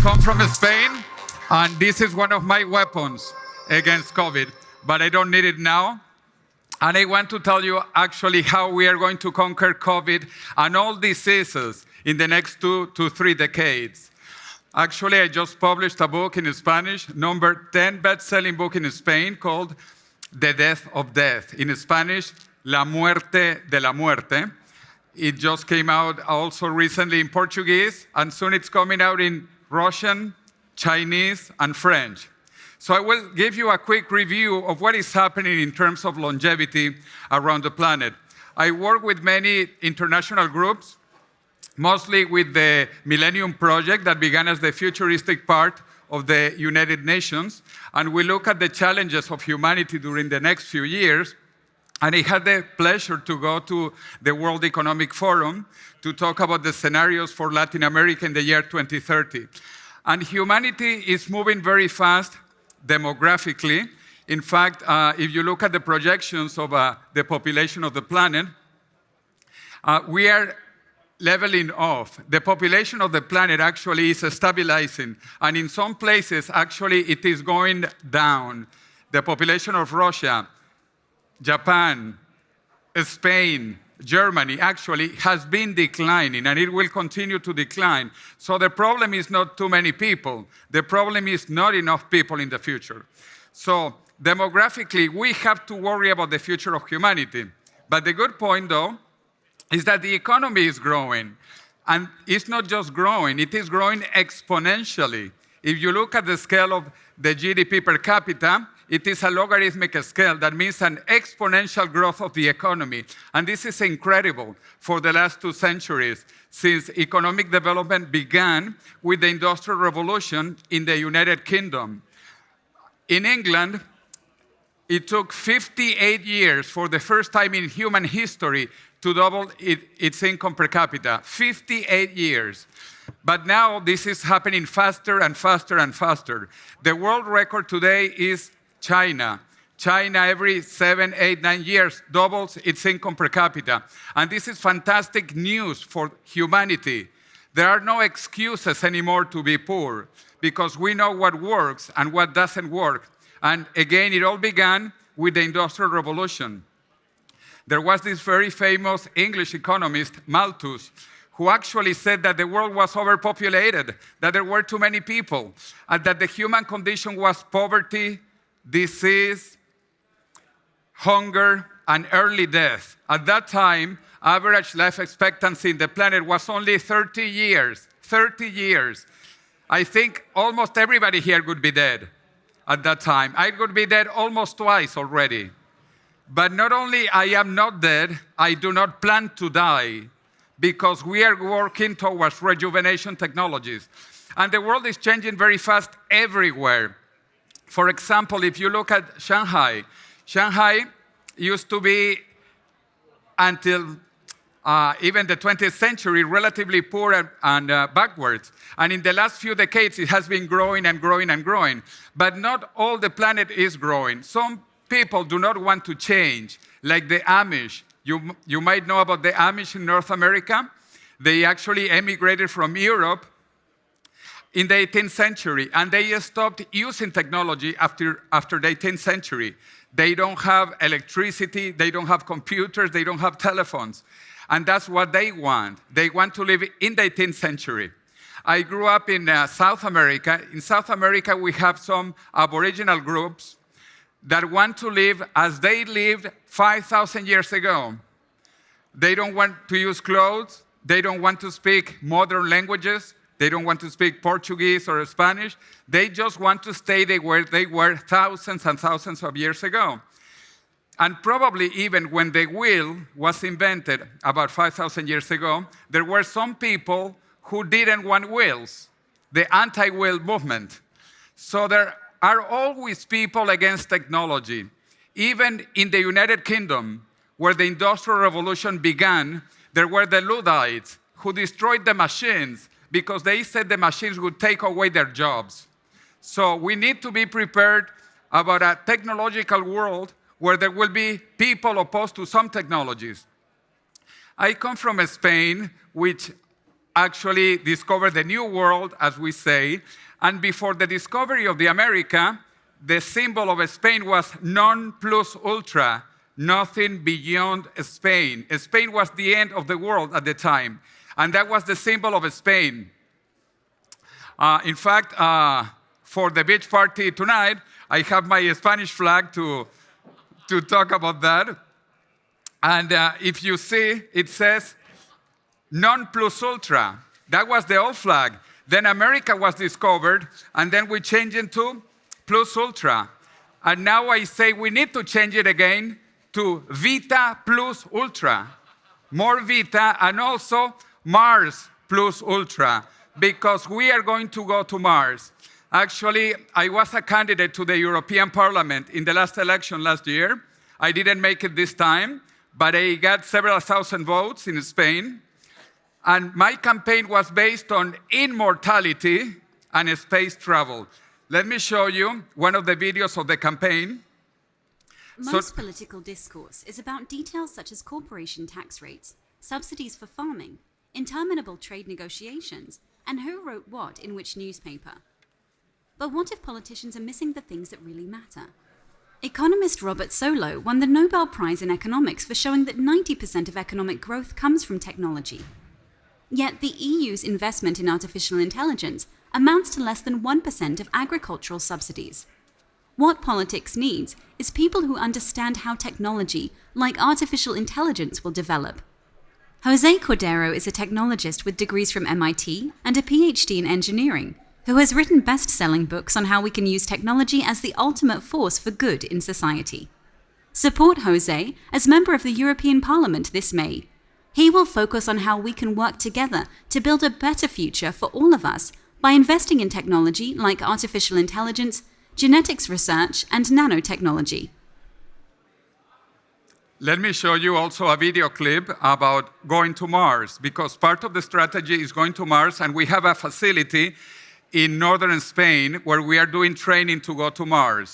come from Spain, and this is one of my weapons against COVID, but I don't need it now. And I want to tell you actually how we are going to conquer COVID and all diseases in the next 2 to 3 decades. Actually, I just published a book in Spanish, number 10 best-selling book in Spain called The Death of Death. In Spanish, La Muerte de la Muerte. It just came out also recently in Portuguese, and soon it's coming out in Russian, Chinese, and French. So I will give you a quick review of what is happening in terms of longevity around the planet. I work with many international groups, mostly with the Millennium Project that began as the futuristic part of the United Nations. And we look at the challenges of humanity during the next few years. And I had the pleasure to go to the World Economic Forum to talk about the scenarios for Latin America in the year 2030. And humanity is moving very fast demographically. In fact, if you look at the projections of the population of the planet, we are leveling off. The population of the planet actually is stabilizing. And in some places, actually, it is going down. The population of Russia, Japan, Spain, Germany actually has been declining, and it will continue to decline. So the problem is not too many people. The problem is not enough people in the future. So demographically, we have to worry about the future of humanity. But the good point, though, is that the economy is growing. And it's not just growing, it is growing exponentially. If you look at the scale of the GDP per capita, it is a logarithmic scale. That means an exponential growth of the economy. And this is incredible for the last 2 centuries, since economic development began with the Industrial Revolution in the United Kingdom. In England, it took 58 years for the first time in human history to double its income per capita. 58 years. But now this is happening faster and faster and faster. The world record today is China. China, every 7, 8, 9 years, doubles its income per capita. And this is fantastic news for humanity. There are no excuses anymore to be poor, because we know what works and what doesn't work. And again, it all began with the Industrial Revolution. There was this very famous English economist, Malthus, who actually said that the world was overpopulated, that there were too many people, and that the human condition was poverty, disease, hunger, and early death. At that time, average life expectancy in the planet was only 30 years. 30 years. I think almost everybody here would be dead at that time. I would be dead almost twice already. But not only I am not dead, I do not plan to die, because we are working towards rejuvenation technologies. And the world is changing very fast everywhere. For example, if you look at Shanghai, Shanghai used to be, until even the 20th century, relatively poor and backwards. And in the last few decades, it has been growing and growing and growing. But not all the planet is growing. Some people do not want to change, like the Amish. You might know about the Amish in North America. They actually emigrated from Europe in the 18th century, and they stopped using technology after the 18th century. They don't have electricity, they don't have computers, they don't have telephones. And that's what they want. They want to live in the 18th century. I grew up in South America. In South America, we have some Aboriginal groups that want to live as they lived 5,000 years ago. They don't want to use clothes. They don't want to speak modern languages. They don't want to speak Portuguese or Spanish. They just want to stay where they were thousands and thousands of years ago. And probably even when the wheel was invented about 5,000 years ago, there were some people who didn't want wheels, the anti-wheel movement. So there are always people against technology. Even in the United Kingdom, where the Industrial Revolution began, there were the Luddites who destroyed the machines because they said the machines would take away their jobs. So we need to be prepared about a technological world where there will be people opposed to some technologies. I come from Spain, which actually discovered the new world, as we say. And before the discovery of the America, the symbol of Spain was non plus ultra, nothing beyond Spain. Spain was the end of the world at the time. And that was the symbol of Spain. In fact, for the beach party tonight, I have my Spanish flag to talk about that. And if you see, it says non plus ultra. That was the old flag. Then America was discovered, and then we changed it to plus ultra. And now I say we need to change it again to Vita plus ultra. More Vita, and also Mars plus ultra, because we are going to go to Mars. Actually, I was a candidate to the European Parliament in the last election last year. I didn't make it this time, but I got several thousand votes in Spain. And my campaign was based on immortality and space travel. Let me show you one of the videos of the campaign. Most political discourse is about details such as corporation tax rates, subsidies for farming, interminable trade negotiations, and who wrote what in which newspaper. But what if politicians are missing the things that really matter? Economist Robert Solow won the Nobel Prize in Economics for showing that 90% of economic growth comes from technology. Yet the EU's investment in artificial intelligence amounts to less than 1% of agricultural subsidies. What politics needs is people who understand how technology, like artificial intelligence, will develop. Jose Cordero is a technologist with degrees from MIT and a PhD in engineering, who has written best-selling books on how we can use technology as the ultimate force for good in society. Support Jose as member of the European Parliament this May. He will focus on how we can work together to build a better future for all of us by investing in technology like artificial intelligence, genetics research, and nanotechnology. Let me show you also a video clip about going to Mars, because part of the strategy is going to Mars, and we have a facility in northern Spain where we are doing training to go to Mars.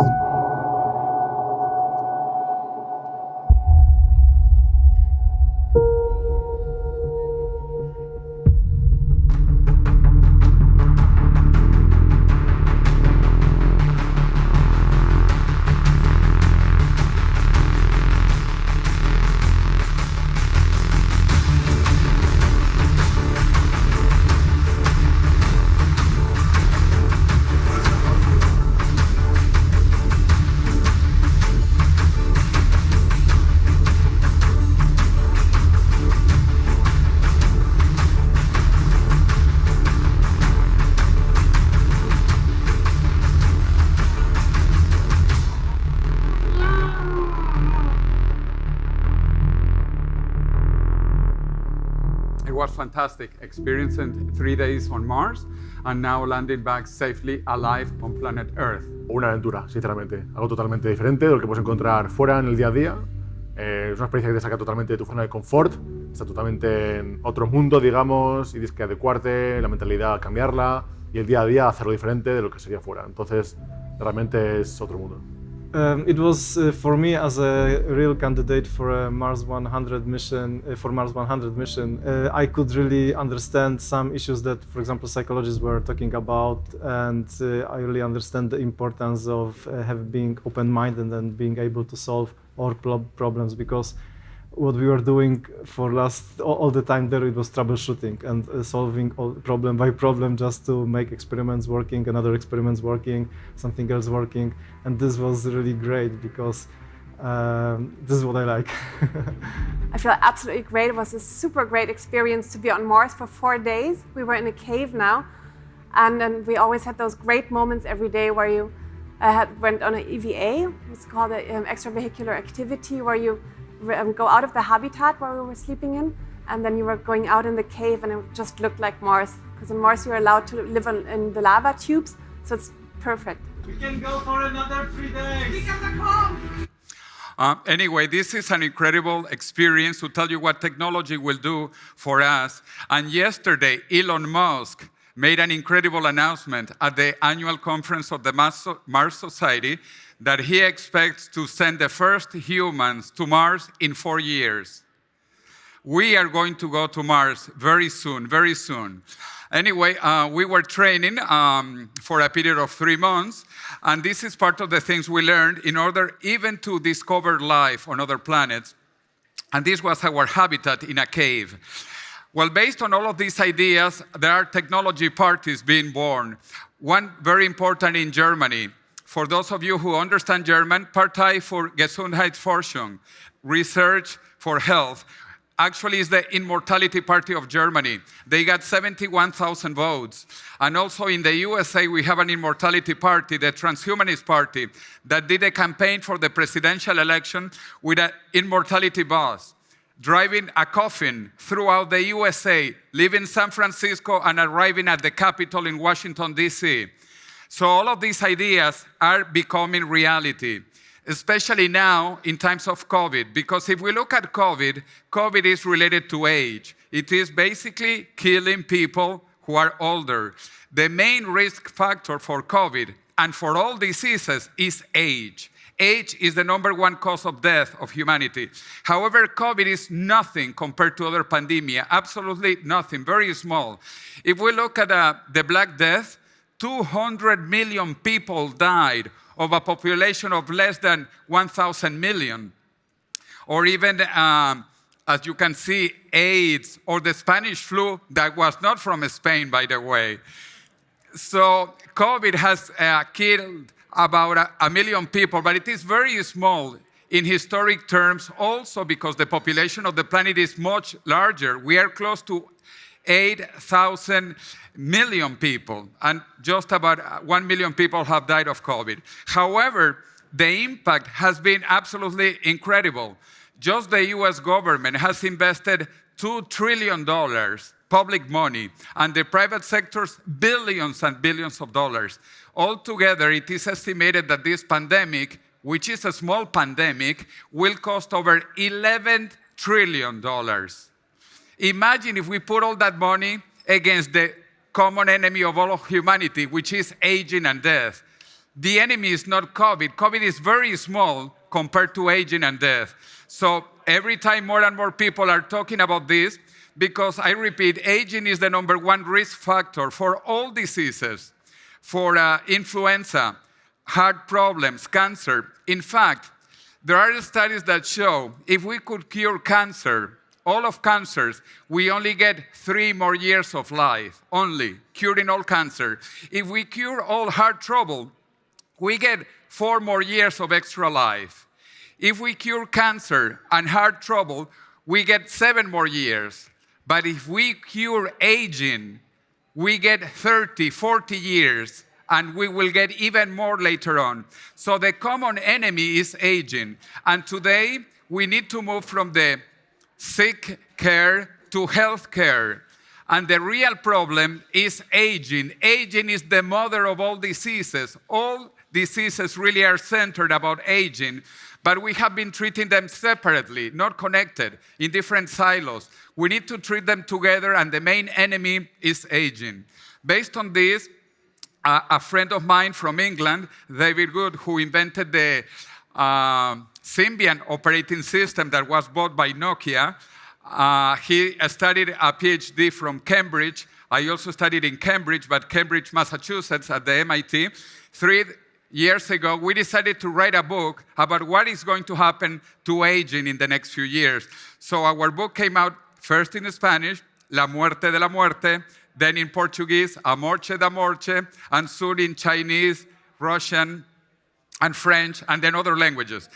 Was fantastic, experiencing 3 days on Mars and now landing back safely alive on planet Earth. Una aventura, sinceramente, algo totalmente diferente de lo que puedes encontrar fuera en el día a día. Es una experiencia que te saca totalmente de tu zona de confort, está totalmente en otro mundo, digamos, y tienes que adecuarte, la mentalidad cambiarla y el día a día hacerlo diferente de lo que sería fuera. Entonces, realmente es otro mundo. It was for me as a real candidate for a Mars 100 mission. I could really understand some issues that, for example, psychologists were talking about, and I really understand the importance of being open-minded and being able to solve all problems, because what we were doing for all the time there, it was troubleshooting and solving problem by problem just to make experiments working, another experiments working, something else working. And this was really great because this is what I like. I feel absolutely great. It was a super great experience to be on Mars for 4 days. We were in a cave now, and then we always had those great moments every day where you went on an EVA. It's called an extravehicular activity, where you go out of the habitat where we were sleeping in, and then you were going out in the cave, and it just looked like Mars. Because in Mars you're allowed to live in the lava tubes, so it's perfect. We can go for another 3 days. We can come. Anyway, this is an incredible experience to tell you what technology will do for us. And yesterday, Elon Musk made an incredible announcement at the annual conference of the Mars Society that he expects to send the first humans to Mars in 4 years. We are going to go to Mars very soon, very soon. Anyway, we were training for a period of 3 months, and this is part of the things we learned in order even to discover life on other planets. And this was our habitat in a cave. Well, based on all of these ideas, there are technology parties being born. One very important in Germany. For those of you who understand German, Partei für Gesundheitsforschung, Research for Health, actually is the Immortality Party of Germany. They got 71,000 votes. And also in the USA, we have an Immortality Party, the Transhumanist Party, that did a campaign for the presidential election with an immortality bus, driving a coffin throughout the USA, leaving San Francisco and arriving at the Capitol in Washington, D.C. So all of these ideas are becoming reality, especially now in times of COVID, because if we look at COVID, COVID is related to age. It is basically killing people who are older. The main risk factor for COVID and for all diseases is age. Age is the #1 cause of death of humanity. However, COVID is nothing compared to other pandemia, absolutely nothing, very small. If we look at the Black Death, 200 million people died of a population of less than 1,000 million. Or even, as you can see, AIDS or the Spanish flu that was not from Spain, by the way. So COVID has killed about 1 million people, but it is very small in historic terms, also because the population of the planet is much larger. We are close to 8,000 million people, and just about 1 million people have died of COVID. However, the impact has been absolutely incredible. Just the US government has invested $2 trillion public money, and the private sector's billions and billions of dollars. Altogether, it is estimated that this pandemic, which is a small pandemic, will cost over $11 trillion. Imagine if we put all that money against the common enemy of all of humanity, which is aging and death. The enemy is not COVID. COVID is very small compared to aging and death. So every time more and more people are talking about this, because I repeat, aging is the #1 risk factor for all diseases, for influenza, heart problems, cancer. In fact, there are studies that show if we could cure cancer, all of cancers, we only get 3 more years of life, only, curing all cancer. If we cure all heart trouble, we get 4 more years of extra life. If we cure cancer and heart trouble, we get 7 more years. But if we cure aging, we get 30, 40 years, and we will get even more later on. So the common enemy is aging. And today, we need to move from the sick care to health care. And the real problem is aging. Aging is the mother of all diseases. All diseases really are centered about aging, but we have been treating them separately, not connected, in different silos. We need to treat them together, and the main enemy is aging. Based on this, a friend of mine from England, David Good, who invented the Symbian operating system that was bought by Nokia, he studied a PhD from Cambridge. I also studied in Cambridge, but Cambridge, Massachusetts, at the MIT. 3 years ago, we decided to write a book about what is going to happen to aging in the next few years. So our book came out first in Spanish, La Muerte de la Muerte, then in Portuguese, A Morte da Morte, and soon in Chinese, Russian, and French, and then other languages.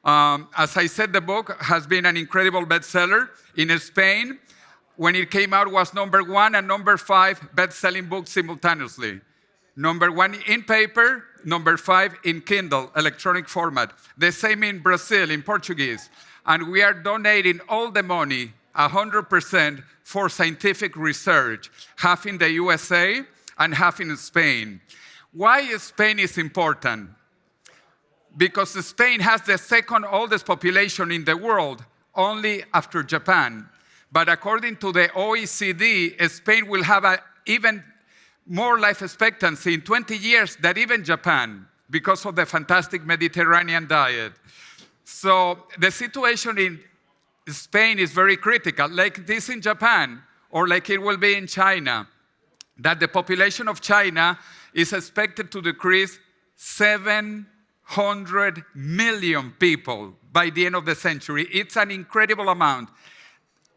As I said, the book has been an incredible bestseller. In Spain, when it came out, was #1 and #5 best-selling book simultaneously. #1 in paper, #5 in Kindle, electronic format. The same in Brazil, in Portuguese. And we are donating all the money, 100%, for scientific research, half in the USA and half in Spain. Why Spain is important? Because Spain has the second oldest population in the world, only after Japan. But according to the OECD, Spain will have an even more life expectancy in 20 years than even Japan, because of the fantastic Mediterranean diet. So the situation in Spain is very critical, like this in Japan, or like it will be in China, that the population of China is expected to decrease 700 million people by the end of the century. It's an incredible amount.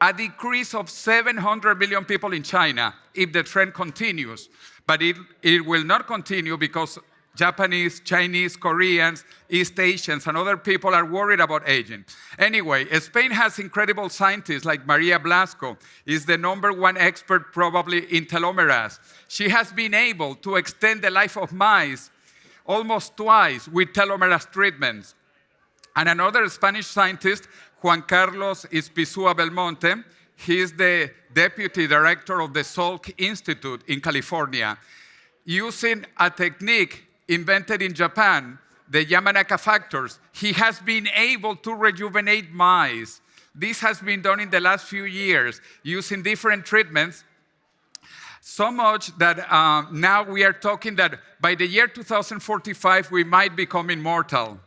A decrease of 700 million people in China if the trend continues. But it will not continue because Japanese, Chinese, Koreans, East Asians, and other people are worried about aging. Anyway, Spain has incredible scientists like Maria Blasco, is the #1 expert probably in telomerase. She has been able to extend the life of mice almost twice with telomerase treatments. And another Spanish scientist, Juan Carlos Ispizua Belmonte, he is the deputy director of the Salk Institute in California. Using a technique invented in Japan, the Yamanaka factors, he has been able to rejuvenate mice. This has been done in the last few years using different treatments, so much that now we are talking that by the year 2045, we might become immortal.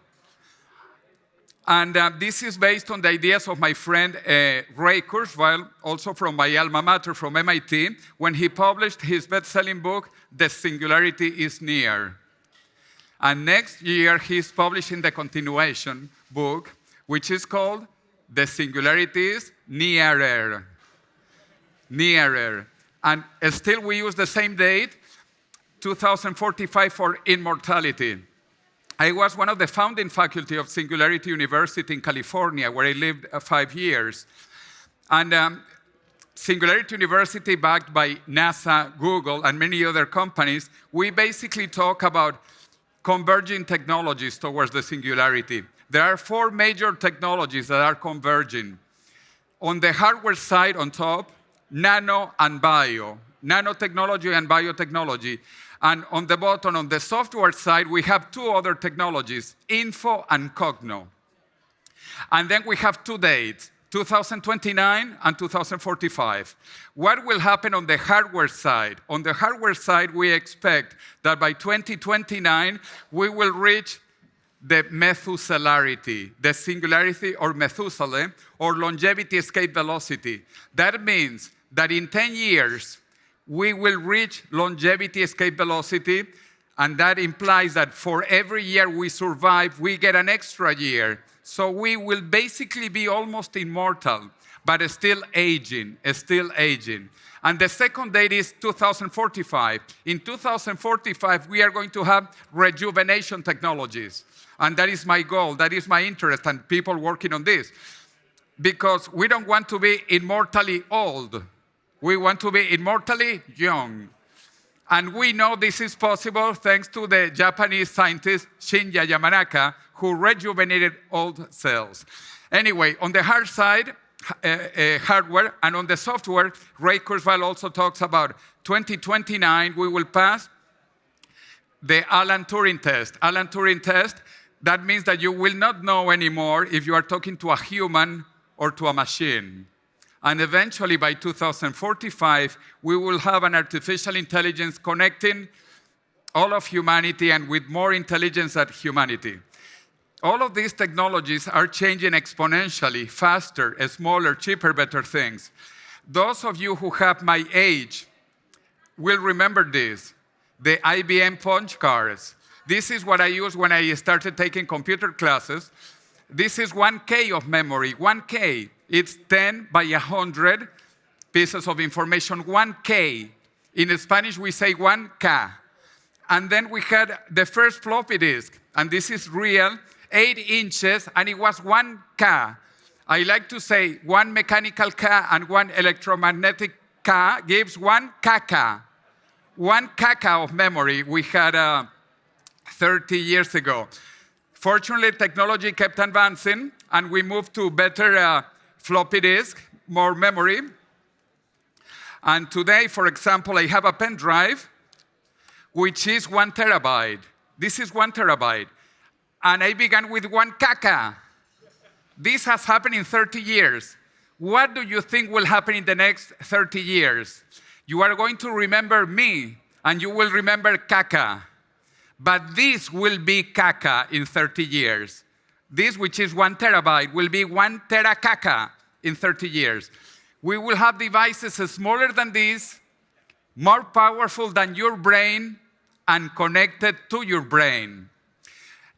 And this is based on the ideas of my friend Ray Kurzweil, also from my alma mater, from MIT, when he published his best-selling book, The Singularity is Near. And next year, he's publishing the continuation book, which is called The Singularity is Nearer. Nearer. And still we use the same date, 2045, for immortality. I was one of the founding faculty of Singularity University in California, where I lived 5 years. And Singularity University, backed by NASA, Google, and many other companies, we basically talk about converging technologies towards the singularity. There are 4 major technologies that are converging. On the hardware side, on top, nano and bio, nanotechnology and biotechnology. And on the bottom, on the software side, we have 2 other technologies, info and cogno. And then we have 2 dates, 2029 and 2045. What will happen on the hardware side? On the hardware side, we expect that by 2029, we will reach the Methuselarity, the singularity or Methuselah, or longevity escape velocity. That means that in 10 years, we will reach longevity escape velocity, and that implies that for every year we survive, we get an extra year. So we will basically be almost immortal, but still aging, And the second date is 2045. In 2045, we are going to have rejuvenation technologies. And that is my goal, that is my interest, and people working on this. Because we don't want to be immortally old. We want to be immortally young. And we know this is possible thanks to the Japanese scientist Shinya Yamanaka, who rejuvenated old cells. Anyway, on the hard side, hardware, and on the software, Ray Kurzweil also talks about 2029, we will pass the Alan Turing test. Alan Turing test, that means that you will not know anymore if you are talking to a human or to a machine. And eventually, by 2045, we will have an artificial intelligence connecting all of humanity and with more intelligence than humanity. All of these technologies are changing exponentially, faster, smaller, cheaper, better things. Those of you who have my age will remember this, the IBM punch cards. This is what I used when I started taking computer classes. This is 1K of memory, 1K. It's 10 by 100 pieces of information, 1K. In Spanish, we say 1K. And then we had the first floppy disk, and this is real, 8 inches, and it was 1K. I like to say 1 mechanical K and 1 electromagnetic K gives 1 kk. 1 kk of memory we had 30 years ago. Fortunately, technology kept advancing, and we moved to better floppy disk, more memory. And today, for example, I have a pen drive, which is 1 terabyte. This is 1 terabyte. And I began with 1 kk. This has happened in 30 years. What do you think will happen in the next 30 years? You are going to remember me, and you will remember kk. But this will be kk in 30 years. This, which is 1 terabyte, will be 1 terakaka in 30 years. We will have devices smaller than this, more powerful than your brain, and connected to your brain.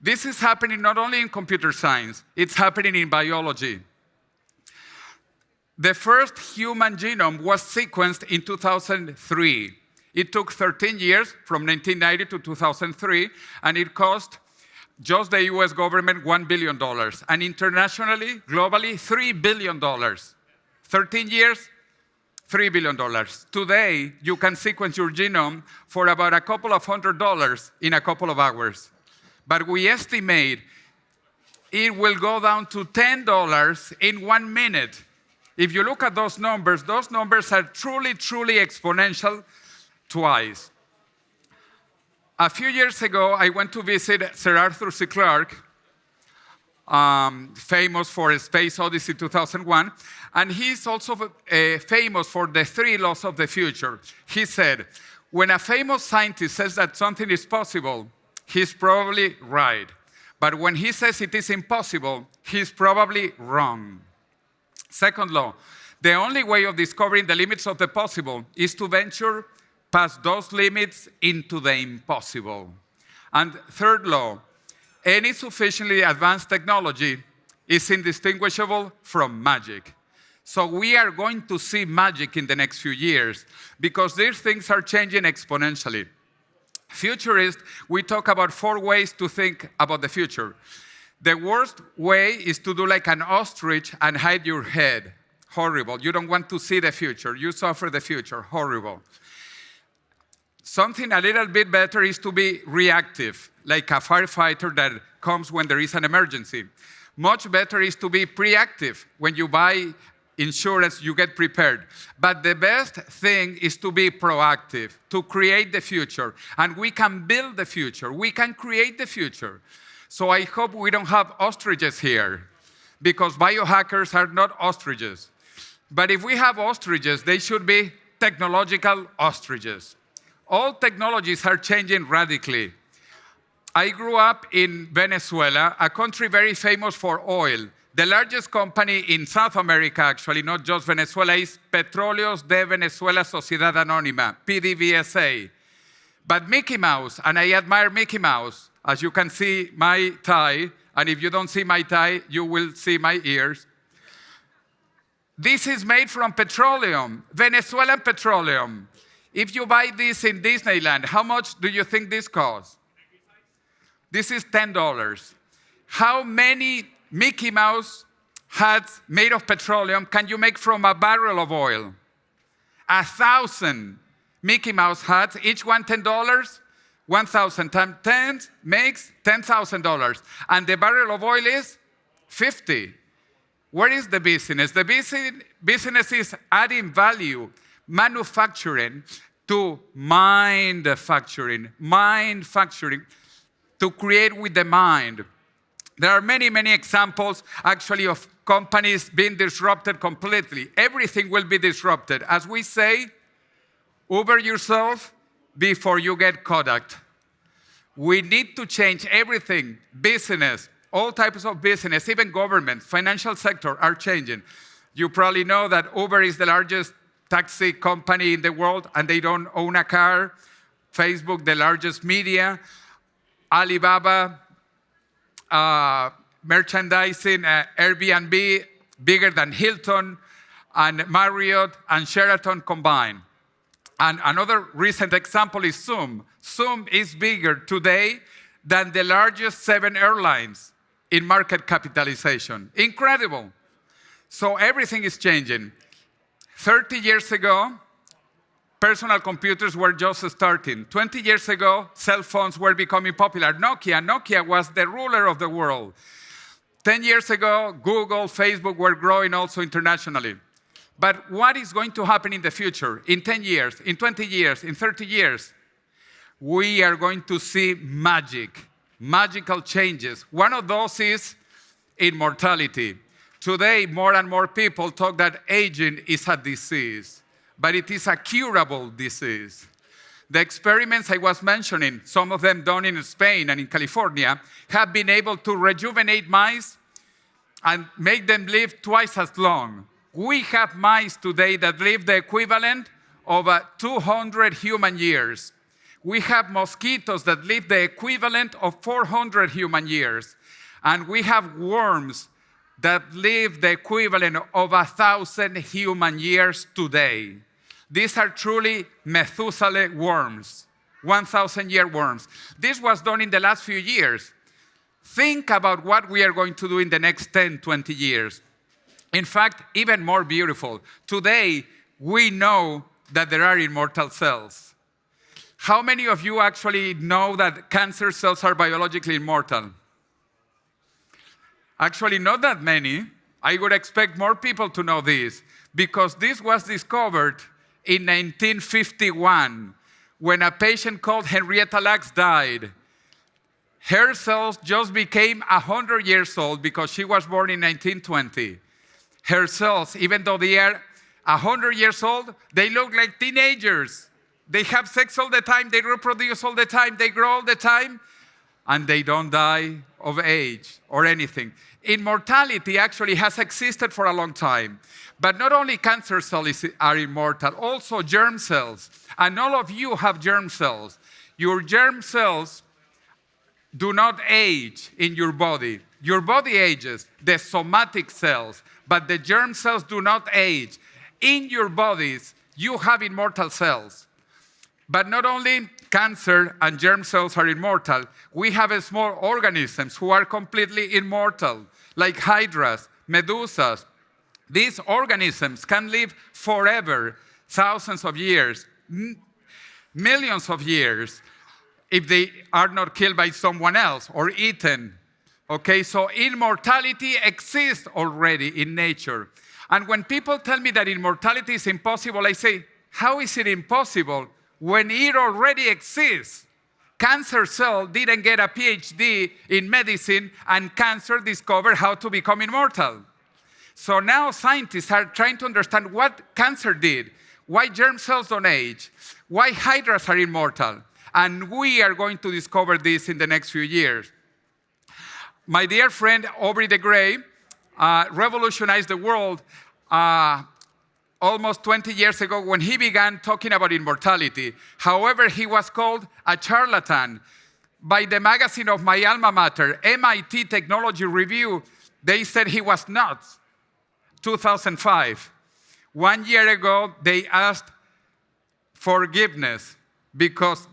This is happening not only in computer science, it's happening in biology. The first human genome was sequenced in 2003. It took 13 years, from 1990 to 2003, and it cost just the US government $1 billion, and internationally, globally, $3 billion. 13 years, $3 billion. Today, you can sequence your genome for about a couple of $100 in a couple of hours. But we estimate it will go down to $10 in 1 minute. If you look at those numbers are truly, truly exponential twice. A few years ago, I went to visit Sir Arthur C. Clarke, famous for Space Odyssey 2001, and he's also famous for the 3 laws of the future. He said, when a famous scientist says that something is possible, he's probably right. But when he says it is impossible, he's probably wrong. Second law, the only way of discovering the limits of the possible is to venture past those limits into the impossible. And third law, any sufficiently advanced technology is indistinguishable from magic. So we are going to see magic in the next few years because these things are changing exponentially. Futurists, we talk about 4 ways to think about the future. The worst way is to do like an ostrich and hide your head. Horrible. You don't want to see the future. You suffer the future. Horrible. Something a little bit better is to be reactive, like a firefighter that comes when there is an emergency. Much better is to be proactive. When you buy insurance, you get prepared. But the best thing is to be proactive, to create the future. And we can build the future. We can create the future. So I hope we don't have ostriches here, because biohackers are not ostriches. But if we have ostriches, they should be technological ostriches. All technologies are changing radically. I grew up in Venezuela, a country very famous for oil. The largest company in South America, actually, not just Venezuela, is Petróleos de Venezuela Sociedad Anónima, PDVSA. But Mickey Mouse, and I admire Mickey Mouse, as you can see my tie, and if you don't see my tie, you will see my ears. This is made from petroleum, Venezuelan petroleum. If you buy this in Disneyland, how much do you think this costs? This is $10. How many Mickey Mouse hats made of petroleum can you make from a barrel of oil? 1,000 Mickey Mouse hats, each one $10. 1,000 times 10 makes $10,000. And the barrel of oil is 50. Where is the business? The business is adding value, manufacturing to mind-facturing, to create with the mind. There are many, many examples, actually, of companies being disrupted completely. Everything will be disrupted. As we say, Uber yourself before you get Kodak. We need to change everything. Business, all types of business, even government, financial sector are changing. You probably know that Uber is the largest taxi company in the world, and they don't own a car. Facebook, the largest media. Alibaba, merchandising, Airbnb, bigger than Hilton, and Marriott and Sheraton combined. And another recent example is Zoom. Zoom is bigger today than the largest 7 airlines in market capitalization. Incredible. So everything is changing. 30 years ago, personal computers were just starting. 20 years ago, cell phones were becoming popular. Nokia was the ruler of the world. 10 years ago, Google, Facebook were growing also internationally. But what is going to happen in the future? In 10 years, in 20 years, in 30 years? We are going to see magical changes. One of those is immortality. Today, more and more people talk that aging is a disease, but it is a curable disease. The experiments I was mentioning, some of them done in Spain and in California, have been able to rejuvenate mice and make them live twice as long. We have mice today that live the equivalent of 200 human years. We have mosquitoes that live the equivalent of 400 human years. And we have worms that live the equivalent of 1,000 human years today. These are truly Methuselah worms, 1,000-year worms. This was done in the last few years. Think about what we are going to do in the next 10, 20 years. In fact, even more beautiful. Today, we know that there are immortal cells. How many of you actually know that cancer cells are biologically immortal? Actually, not that many. I would expect more people to know this because this was discovered in 1951 when a patient called Henrietta Lacks died. Her cells just became 100 years old because she was born in 1920. Her cells, even though they are 100 years old, they look like teenagers. They have sex all the time, they reproduce all the time, they grow all the time, and they don't die of age or anything. Immortality actually has existed for a long time. But not only cancer cells are immortal, also germ cells. And all of you have germ cells. Your germ cells do not age in your body. Your body ages, the somatic cells, but the germ cells do not age. In your bodies, you have immortal cells. But not only cancer and germ cells are immortal, we have small organisms who are completely immortal, like hydras, medusas. These organisms can live forever, thousands of years, millions of years, if they are not killed by someone else or eaten. Okay, so immortality exists already in nature. And when people tell me that immortality is impossible, I say, how is it impossible when it already exists? Cancer cell didn't get a PhD in medicine, and cancer discovered how to become immortal. So now scientists are trying to understand what cancer did, why germ cells don't age, why hydras are immortal. And we are going to discover this in the next few years. My dear friend Aubrey de Grey revolutionized the world almost 20 years ago when he began talking about immortality. However, he was called a charlatan. By the magazine of my alma mater, MIT Technology Review, they said he was nuts. 2005. 1 year ago, they asked forgiveness because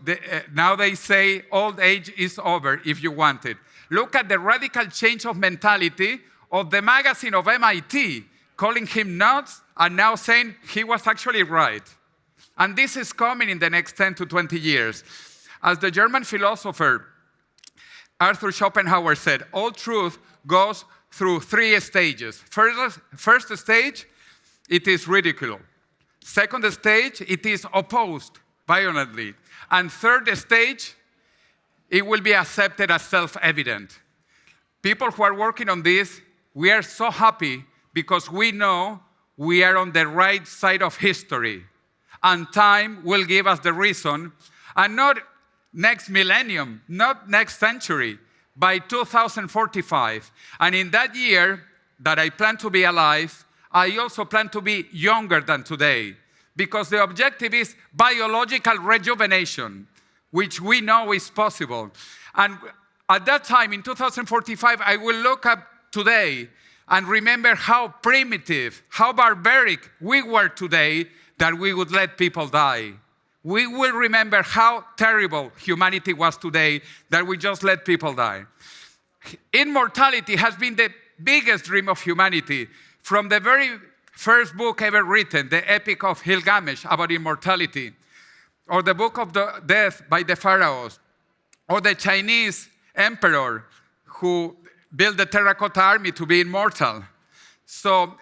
now they say old age is over if you want it. Look at the radical change of mentality of the magazine of MIT, calling him nuts and now saying he was actually right. And this is coming in the next 10 to 20 years. As the German philosopher Arthur Schopenhauer said, all truth goes through 3 stages. First stage, it is ridicule. Second stage, it is opposed violently. And third stage, it will be accepted as self-evident. People who are working on this, we are so happy because we know we are on the right side of history. And time will give us the reason, and not next millennium, not next century, by 2045. And in that year that I plan to be alive, I also plan to be younger than today, because the objective is biological rejuvenation, which we know is possible. And at that time, in 2045, I will look up today and remember how primitive, how barbaric we were today that we would let people die. We will remember how terrible humanity was today that we just let people die. Immortality has been the biggest dream of humanity. From the very first book ever written, the Epic of Gilgamesh about immortality, or the Book of the Death by the Pharaohs, or the Chinese emperor who built the terracotta army to be immortal. So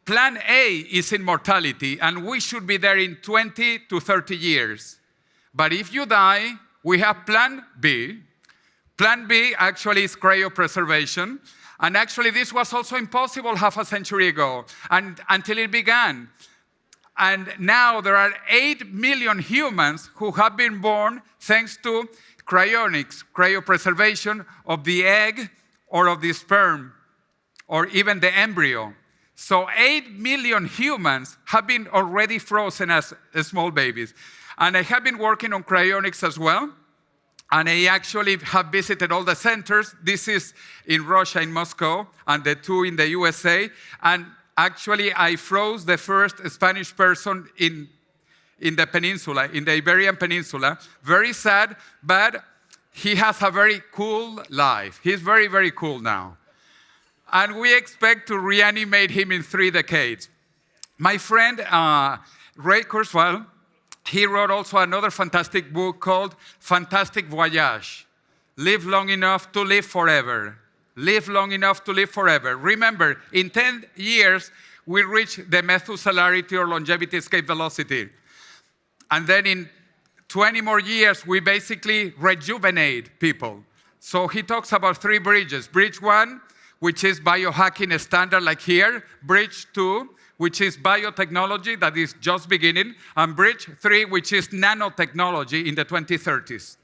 plan A is immortality, and we should be there in 20 to 30 years. But if you die, we have plan B. Plan B actually is cryopreservation. And actually, this was also impossible half a century ago, and until it began. And now there are 8 million humans who have been born thanks to cryonics, cryopreservation of the egg or of the sperm, or even the embryo. So 8 million humans have been already frozen as small babies. And I have been working on cryonics as well. And I actually have visited all the centers. This is in Russia, in Moscow, and the 2 in the USA. And actually, I froze the first Spanish person in the peninsula, in the Iberian Peninsula. Very sad, but he has a very cool life. He's very, very cool now. And we expect to reanimate him in 3 decades. My friend, Ray Kurzweil, he wrote also another fantastic book called Fantastic Voyage. Live long enough to live forever. Live long enough to live forever. Remember, in 10 years, we reach the Methuselarity or longevity escape velocity. And then in 20 more years, we basically rejuvenate people. So he talks about 3 bridges. Bridge 1, which is biohacking standard like here. Bridge 2, which is biotechnology that is just beginning. And Bridge 3, which is nanotechnology in the 2030s.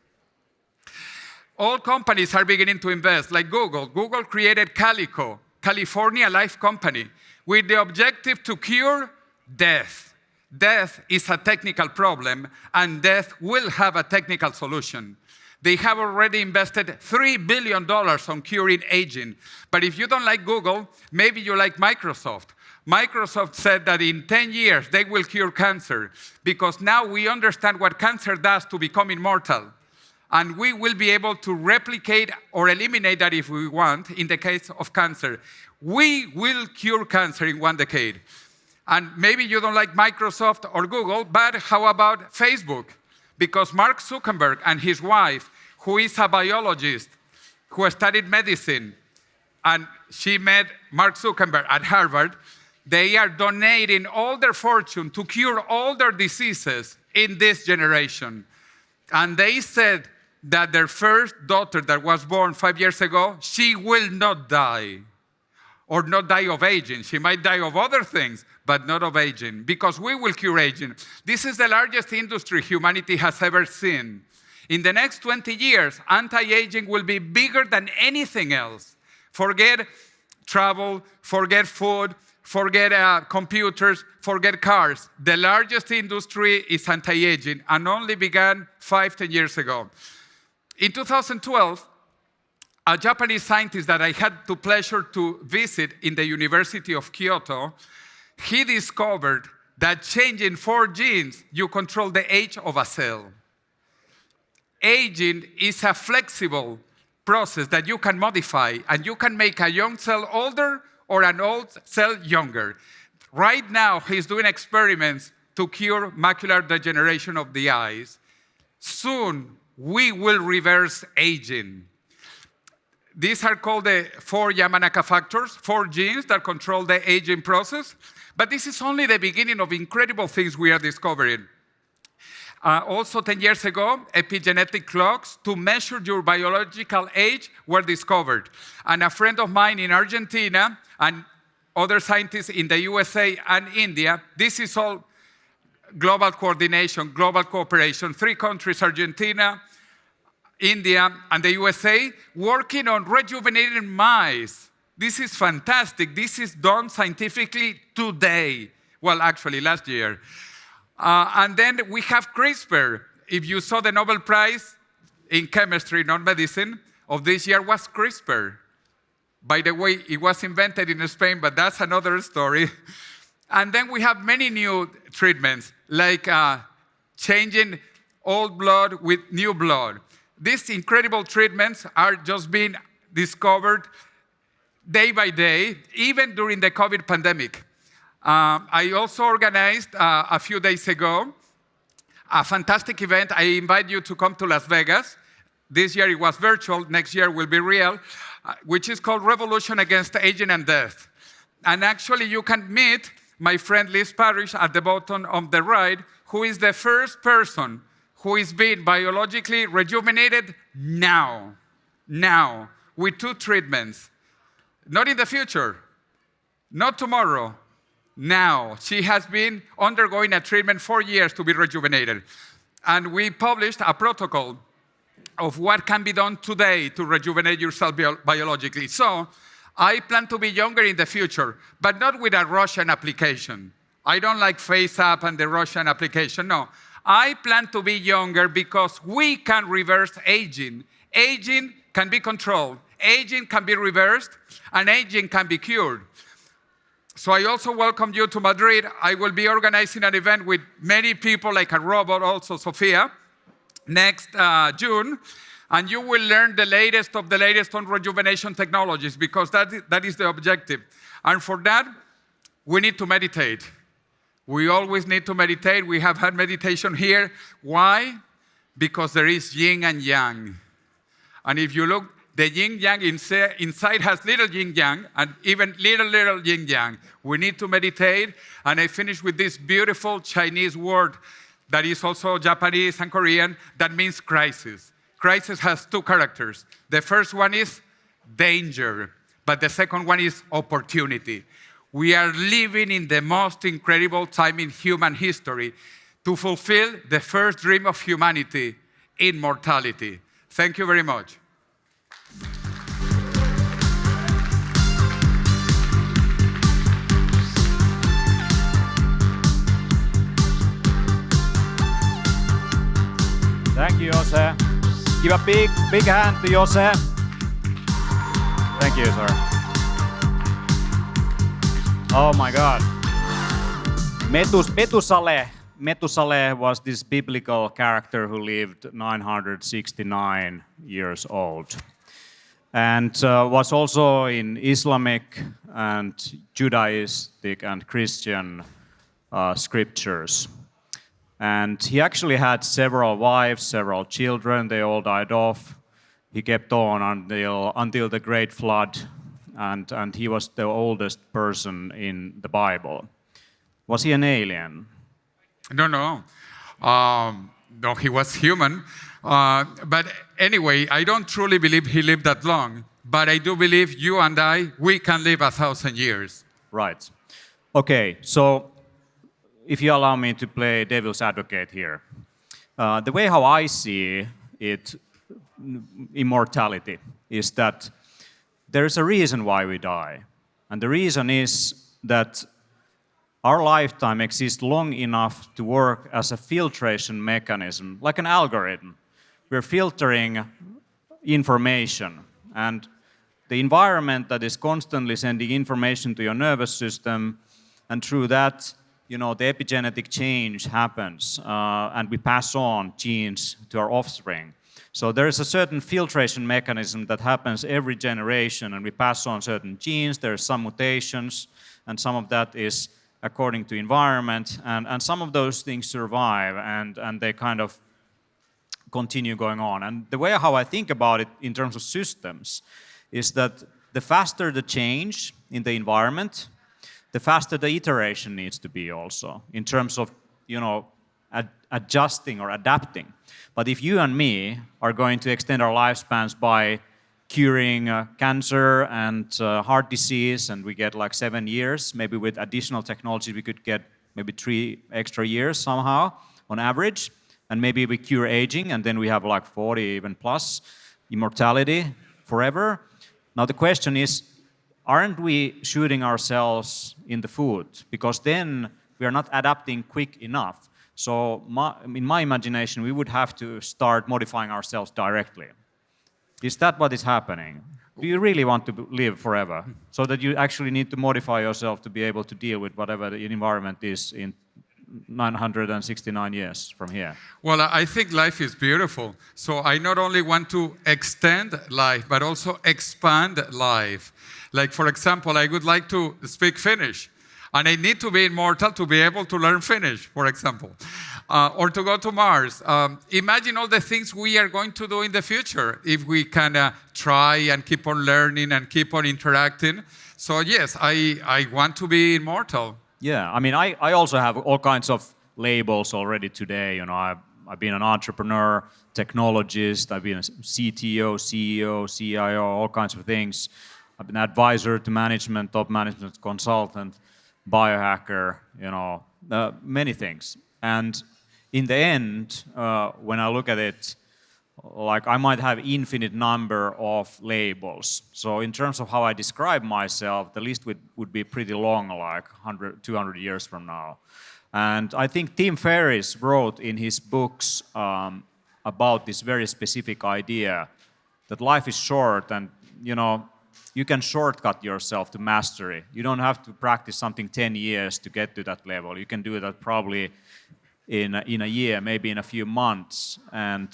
All companies are beginning to invest, like Google. Google created Calico, California Life Company, with the objective to cure death. Death is a technical problem, and death will have a technical solution. They have already invested $3 billion on curing aging. But if you don't like Google, maybe you like Microsoft. Microsoft said that in 10 years, they will cure cancer, because now we understand what cancer does to become immortal. And we will be able to replicate or eliminate that if we want in the case of cancer. We will cure cancer in 1 decade. And maybe you don't like Microsoft or Google, but how about Facebook? Because Mark Zuckerberg and his wife, who is a biologist, who studied medicine, and she met Mark Zuckerberg at Harvard, they are donating all their fortune to cure all their diseases in this generation. And they said that their first daughter that was born 5 years ago, she will not die. Or not die of aging. She might die of other things, but not of aging, because we will cure aging. This is the largest industry humanity has ever seen. In the next 20 years, anti-aging will be bigger than anything else. Forget travel, forget food, forget computers, forget cars. The largest industry is anti-aging, and only began 5-10 years ago. In 2012, a Japanese scientist that I had the pleasure to visit in the University of Kyoto, he discovered that changing 4 genes, you control the age of a cell. Aging is a flexible process that you can modify, and you can make a young cell older or an old cell younger. Right now, he's doing experiments to cure macular degeneration of the eyes. Soon, we will reverse aging. These are called the 4 Yamanaka factors, 4 genes that control the aging process. But this is only the beginning of incredible things we are discovering. Also, 10 years ago, epigenetic clocks to measure your biological age were discovered. And a friend of mine in Argentina and other scientists in the USA and India, this is all global coordination, global cooperation. 3 countries, Argentina, India, and the USA, working on rejuvenating mice. This is fantastic. This is done scientifically today. Well, actually, last year. And then we have CRISPR. If you saw the Nobel Prize in chemistry, not medicine, of this year was CRISPR. By the way, it was invented in Spain, but that's another story. And then we have many new treatments, like changing old blood with new blood. These incredible treatments are just being discovered day by day, even during the COVID pandemic. I also organized a few days ago a fantastic event. I invite you to come to Las Vegas. This year it was virtual, next year will be real, which is called Revolution Against Aging and Death. And actually you can meet my friend Liz Parrish at the bottom on the right, who is the first person who is being biologically rejuvenated now, with 2 treatments. Not in the future, not tomorrow, now. She has been undergoing a treatment 4 years to be rejuvenated. And we published a protocol of what can be done today to rejuvenate yourself biologically. So I plan to be younger in the future, but not with a Russian application. I don't like FaceApp and the Russian application, no. I plan to be younger because we can reverse aging. Aging can be controlled, aging can be reversed, and aging can be cured. So I also welcome you to Madrid. I will be organizing an event with many people, like a robot, also Sofia, next June. And you will learn the latest of the latest on rejuvenation technologies, because that is the objective. And for that, we need to meditate. We always need to meditate. We have had meditation here. Why? Because there is yin and yang. And if you look, the yin-yang inside has little yin-yang and even little yin-yang. We need to meditate. And I finish with this beautiful Chinese word that is also Japanese and Korean that means crisis. Crisis has two characters. The first one is danger, but the second one is opportunity. We are living in the most incredible time in human history to fulfill the first dream of humanity, immortality. Thank you very much. Thank you, Jose. Give a big hand to Jose. Thank you, sir. Oh my God. Methuselah was this biblical character who lived 969 years old, and was also in Islamic and Judaistic and Christian scriptures. And he actually had several wives, several children. They all died off. He kept on until the Great Flood, and he was the oldest person in the Bible. Was he an alien? No. No, he was human. But anyway, I don't truly believe he lived that long. But I do believe you and we can live 1,000 years. Right. Okay, so if you allow me to play devil's advocate here. The way how I see it, immortality, is that there is a reason why we die. And the reason is that our lifetime exists long enough to work as a filtration mechanism, like an algorithm. We're filtering information, and the environment that is constantly sending information to your nervous system, and through that, the epigenetic change happens, and we pass on genes to our offspring. So there is a certain filtration mechanism that happens every generation, and we pass on certain genes. There are some mutations, and some of that is according to environment, and some of those things survive, and they kind of continue going on. And the way how I think about it in terms of systems is that the faster the change in the environment, the faster the iteration needs to be also, in terms of, adjusting or adapting. But if you and me are going to extend our lifespans by curing cancer and heart disease, and we get like 7 years, maybe with additional technology we could get maybe 3 extra years somehow on average, and maybe we cure aging, and then we have like 40 even plus, immortality forever. Now the question is, aren't we shooting ourselves in the foot? Because then we are not adapting quick enough. So in my imagination, we would have to start modifying ourselves directly. Is that what is happening? Do you really want to live forever? So that you actually need to modify yourself to be able to deal with whatever the environment is in 969 years from here? Well, I think life is beautiful. So I not only want to extend life, but also expand life. Like, for example, I would like to speak Finnish. And I need to be immortal to be able to learn Finnish, for example, or to go to Mars. Imagine all the things we are going to do in the future if we can try and keep on learning and keep on interacting. So yes, I want to be immortal. Yeah, I mean, I also have all kinds of labels already today. I've been an entrepreneur, technologist, I've been a CTO, CEO, CIO, all kinds of things. I've been advisor to management, top management consultant, biohacker, many things. And in the end, when I look at it, like I might have infinite number of labels. So in terms of how I describe myself, the list would be pretty long, like 100, 200 years from now. And I think Tim Ferriss wrote in his books about this very specific idea that life is short and, you know, you can shortcut yourself to mastery. You don't have to practice something 10 years to get to that level. You can do that probably in a year, maybe in a few months. And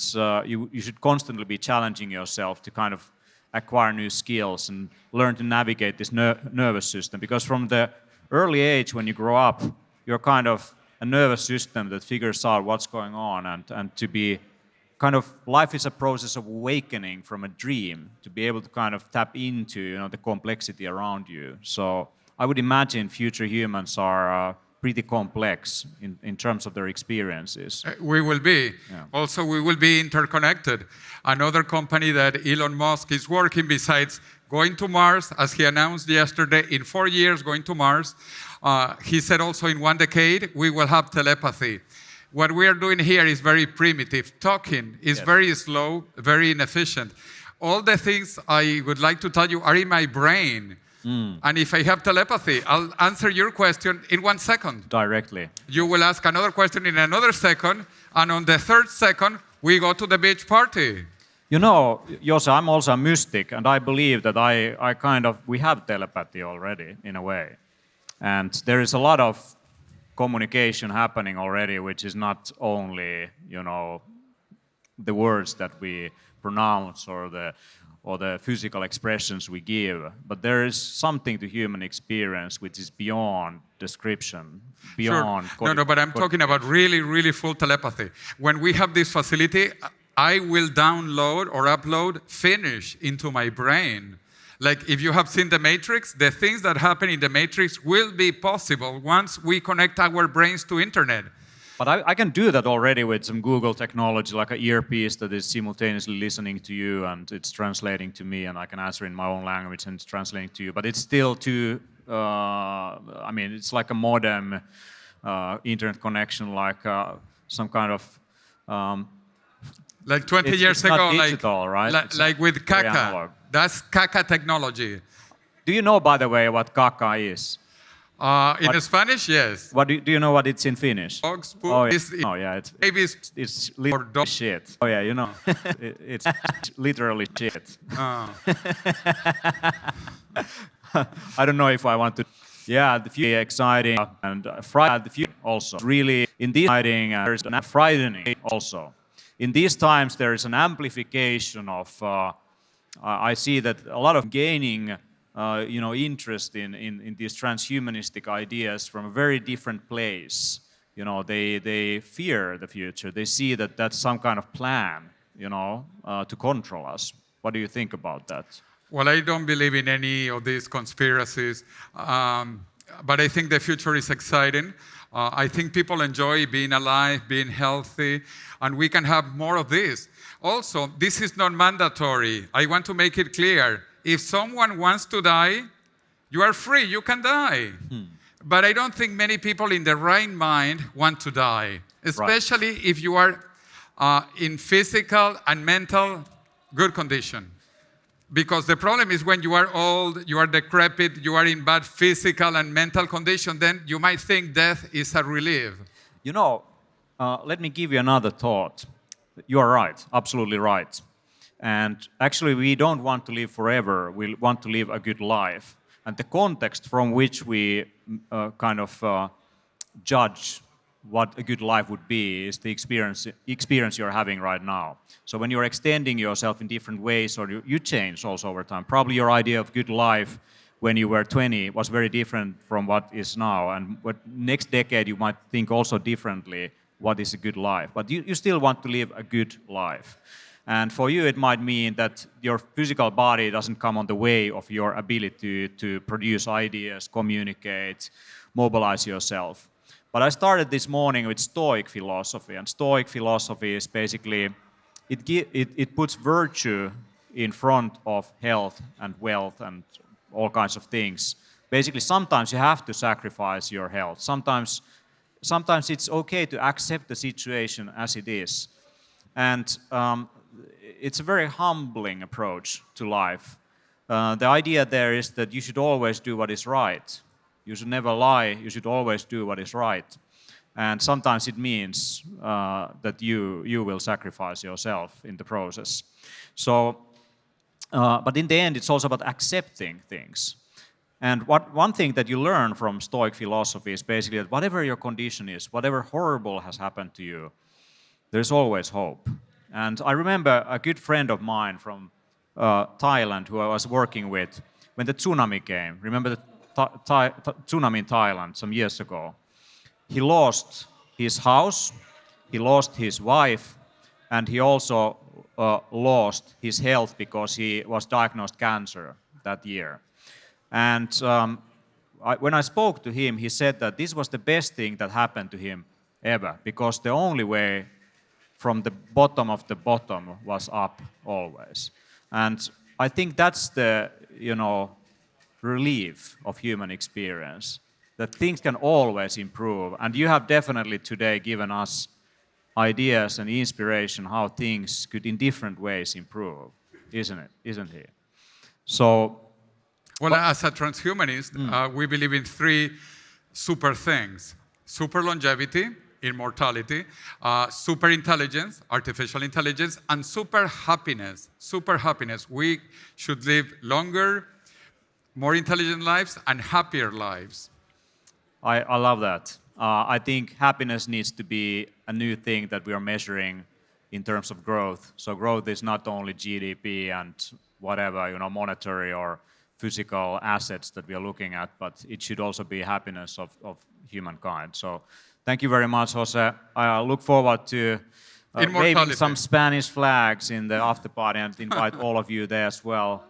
you should constantly be challenging yourself to kind of acquire new skills and learn to navigate this nervous system. Because from the early age when you grow up, you're kind of a nervous system that figures out what's going on, and to be kind of, life is a process of awakening from a dream, to be able to kind of tap into, you know, the complexity around you. So I would imagine future humans are pretty complex in terms of their experiences. We will be. Yeah. Also, we will be interconnected. Another company that Elon Musk is working besides going to Mars, as he announced yesterday, in 4 years going to Mars. He said also in 1 decade, we will have telepathy. What we are doing here is very primitive. Talking is very slow, very inefficient. All the things I would like to tell you are in my brain. And if I have telepathy, I'll answer your question in 1 second. Directly. You will ask another question in another second, and on the third second, we go to the beach party. You know, Jose, I'm also a mystic, and I believe that we have telepathy already, in a way. And there is a lot of communication happening already, which is not only, you know, the words that we pronounce or the physical expressions we give, but there is something to human experience which is beyond description, beyond... Sure. No, but I'm talking about really, really full telepathy. When we have this facility, I will download or upload Finnish into my brain. Like if you have seen The Matrix, the things that happen in The Matrix will be possible once we connect our brains to internet. But I can do that already with some Google technology, like an earpiece that is simultaneously listening to you and it's translating to me, and I can answer in my own language and it's translating to you. But it's still too, I mean, it's like a modem internet connection, like some kind of... like 20 years ago, not digital, right? Like with Kaka. That's Kaka technology. Do you know, by the way, what Kaka is? In Spanish, yes. What do you know what it's in Finnish? Dogs, poop, Oh, yeah, it's literally shit. Oh yeah, you know, it's literally shit. I don't know if I want to. Yeah, the future exciting and Friday. The future also really in these exciting and there's an frightening also. In these times, there is an amplification of. I see that a lot of gaining. You know, interest in these transhumanistic ideas from a very different place. You know, they fear the future. They see that that's some kind of plan, you know, to control us. What do you think about that? Well, I don't believe in any of these conspiracies, but I think the future is exciting. I think people enjoy being alive, being healthy, and we can have more of this. Also, this is not mandatory. I want to make it clear. If someone wants to die, you are free, you can die. But I don't think many people in the right mind want to die, especially if you are in physical and mental good condition. Because the problem is when you are old, you are decrepit, you are in bad physical and mental condition, then you might think death is a relief. You know, let me give you another thought. You are right, absolutely right. And actually, we don't want to live forever. We want to live a good life. And the context from which we judge what a good life would be is the experience you're having right now. So when you're extending yourself in different ways, or you change also over time, probably your idea of good life when you were 20 was very different from what is now. And what next decade, you might think also differently what is a good life. But you still want to live a good life. And for you, it might mean that your physical body doesn't come on the way of your ability to produce ideas, communicate, mobilize yourself. But I started this morning with Stoic philosophy, and Stoic philosophy is basically, it puts virtue in front of health and wealth and all kinds of things. Basically, sometimes you have to sacrifice your health. Sometimes it's okay to accept the situation as it is. And it's a very humbling approach to life. The idea there is that you should always do what is right. You should never lie. You should always do what is right. And sometimes it means that you will sacrifice yourself in the process. So, but in the end, it's also about accepting things. And one thing that you learn from Stoic philosophy is basically that whatever your condition is, whatever horrible has happened to you, there's always hope. And I remember a good friend of mine from Thailand who I was working with when the tsunami came. Remember the tsunami in Thailand some years ago? He lost his house, he lost his wife, and he also lost his health because he was diagnosed cancer that year. And when I spoke to him, he said that this was the best thing that happened to him ever, because the only way from the bottom of the bottom was up always. And I think that's the, relief of human experience, that things can always improve. And you have definitely today given us ideas and inspiration how things could in different ways improve, isn't it? So, well, as a transhumanist, we believe in three super things: super longevity, immortality, super intelligence, artificial intelligence, and super happiness. Super happiness. We should live longer, more intelligent lives, and happier lives. I love that. I think happiness needs to be a new thing that we are measuring in terms of growth. So growth is not only GDP and whatever, monetary or physical assets that we are looking at, but it should also be happiness of humankind. So thank you very much, Jose. I look forward to waving some Spanish flags in the after party and invite all of you there as well.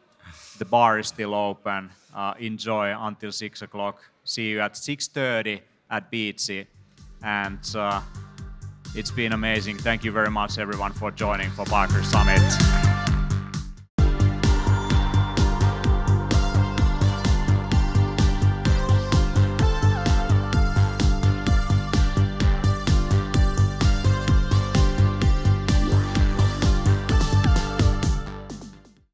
The bar is still open. Enjoy until 6 o'clock. See you at 6:30 at Beatsy. And it's been amazing. Thank you very much, everyone, for joining for Parker Summit.